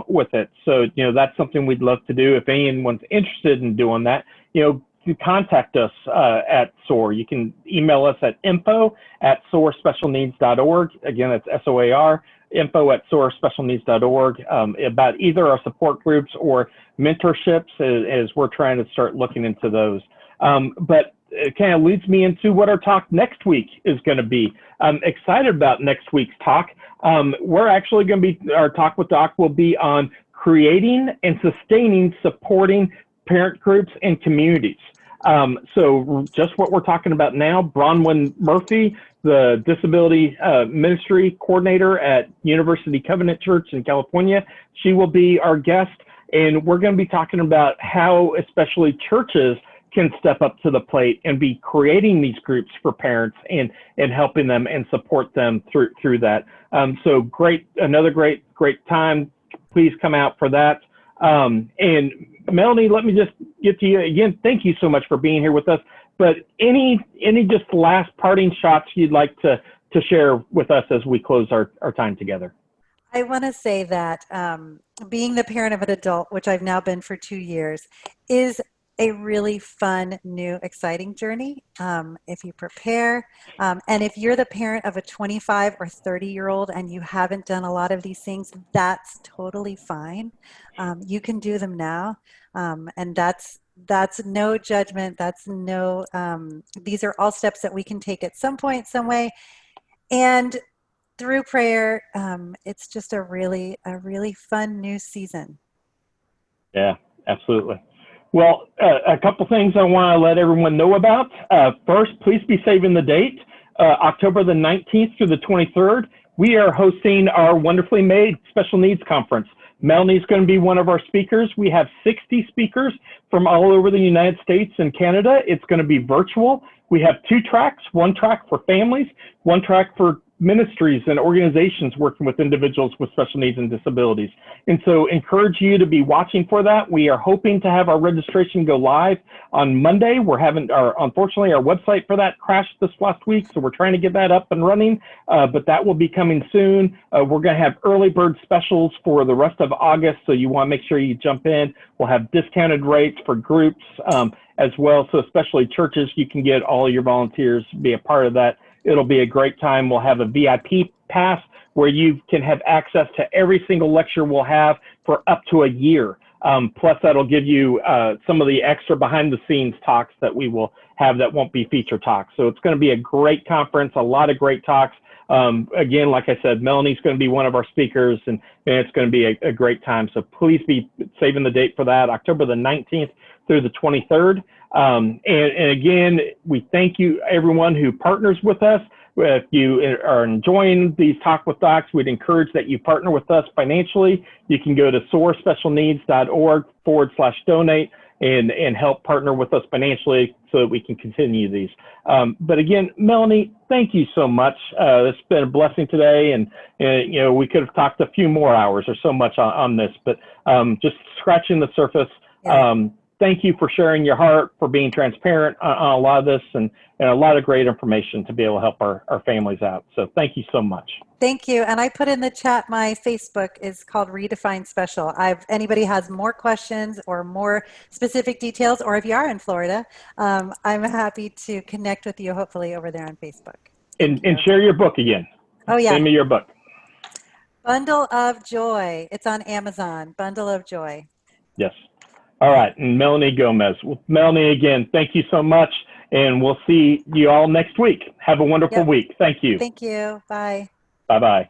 with it. So, you know, that's something we'd love to do. If anyone's interested in doing that, you know, you contact us at SOAR. You can email us at info@soarspecialneeds.org. Again, it's SOAR, info@soarspecialneeds.org, about either our support groups or mentorships as we're trying to start looking into those. But it kind of leads me into what our talk next week is going to be. I'm excited about next week's talk. We're actually going to be, our talk with Doc will be on creating and sustaining supporting parent groups and communities. So just what we're talking about now, Bronwyn Murphy, the disability ministry coordinator at University Covenant Church in California, she will be our guest. And we're going to be talking about how especially churches can step up to the plate and be creating these groups for parents and helping them and support them through that. So another great time. Please come out for that. And Melanie, let me just get to you again. Thank you so much for being here with us. But any just last parting shots you'd like to share with us as we close our time together? I want to say that being the parent of an adult, which I've now been for 2 years, is a really fun, new, exciting journey if you prepare. And if you're the parent of a 25 or 30-year-old and you haven't done a lot of these things, that's totally fine. You can do them now. And that's no judgment. That's no, these are all steps that we can take at some point, some way. And through prayer, it's just a really fun new season. Yeah, absolutely. Well, a couple things I want to let everyone know about. First, please be saving the date, October the 19th through the 23rd. We are hosting our Wonderfully Made Special Needs Conference. Melanie's going to be one of our speakers. We have 60 speakers from all over the United States and Canada. It's going to be virtual. We have 2 tracks, 1 track for families, 1 track for ministries and organizations working with individuals with special needs and disabilities. And so encourage you to be watching for that. We are hoping to have our registration go live on Monday. We're having unfortunately our website for that crashed this last week, so we're trying to get that up and running, but that will be coming soon. We're going to have early bird specials for the rest of August, so you want to make sure you jump in. We'll have discounted rates for groups as well, so especially churches, you can get all your volunteers be a part of that. It'll be a great time. We'll have a VIP pass where you can have access to every single lecture we'll have for up to a year. Plus, that'll give you some of the extra behind the scenes talks that we will have that won't be feature talks. So it's going to be a great conference, a lot of great talks. Again, like I said, Melanie's going to be one of our speakers, and it's going to be a great time. So please be saving the date for that, October the 19th through the 23rd. And again, we thank you, everyone who partners with us. If you are enjoying these Talk with Docs, we'd encourage that you partner with us financially. You can go to soarspecialneeds.org/donate and help partner with us financially so that we can continue these. But again, Melanie, thank you so much. It's been a blessing today, and you know, we could have talked a few more hours or so much on this, but just scratching the surface. Yeah. Thank you for sharing your heart, for being transparent on a lot of this, and a lot of great information to be able to help our families out. So thank you so much. Thank you. And I put in the chat, my Facebook is called Redefine Special. Anybody has more questions or more specific details, or if you are in Florida, I'm happy to connect with you, hopefully, over there on Facebook. And share your book again. Oh, yeah. Name of your book. Bundle of Joy. It's on Amazon. Bundle of Joy. Yes. All right, and Melanie Gomez. Well, Melanie, again, thank you so much, and we'll see you all next week. Have a wonderful week. Thank you. Thank you. Bye. Bye-bye.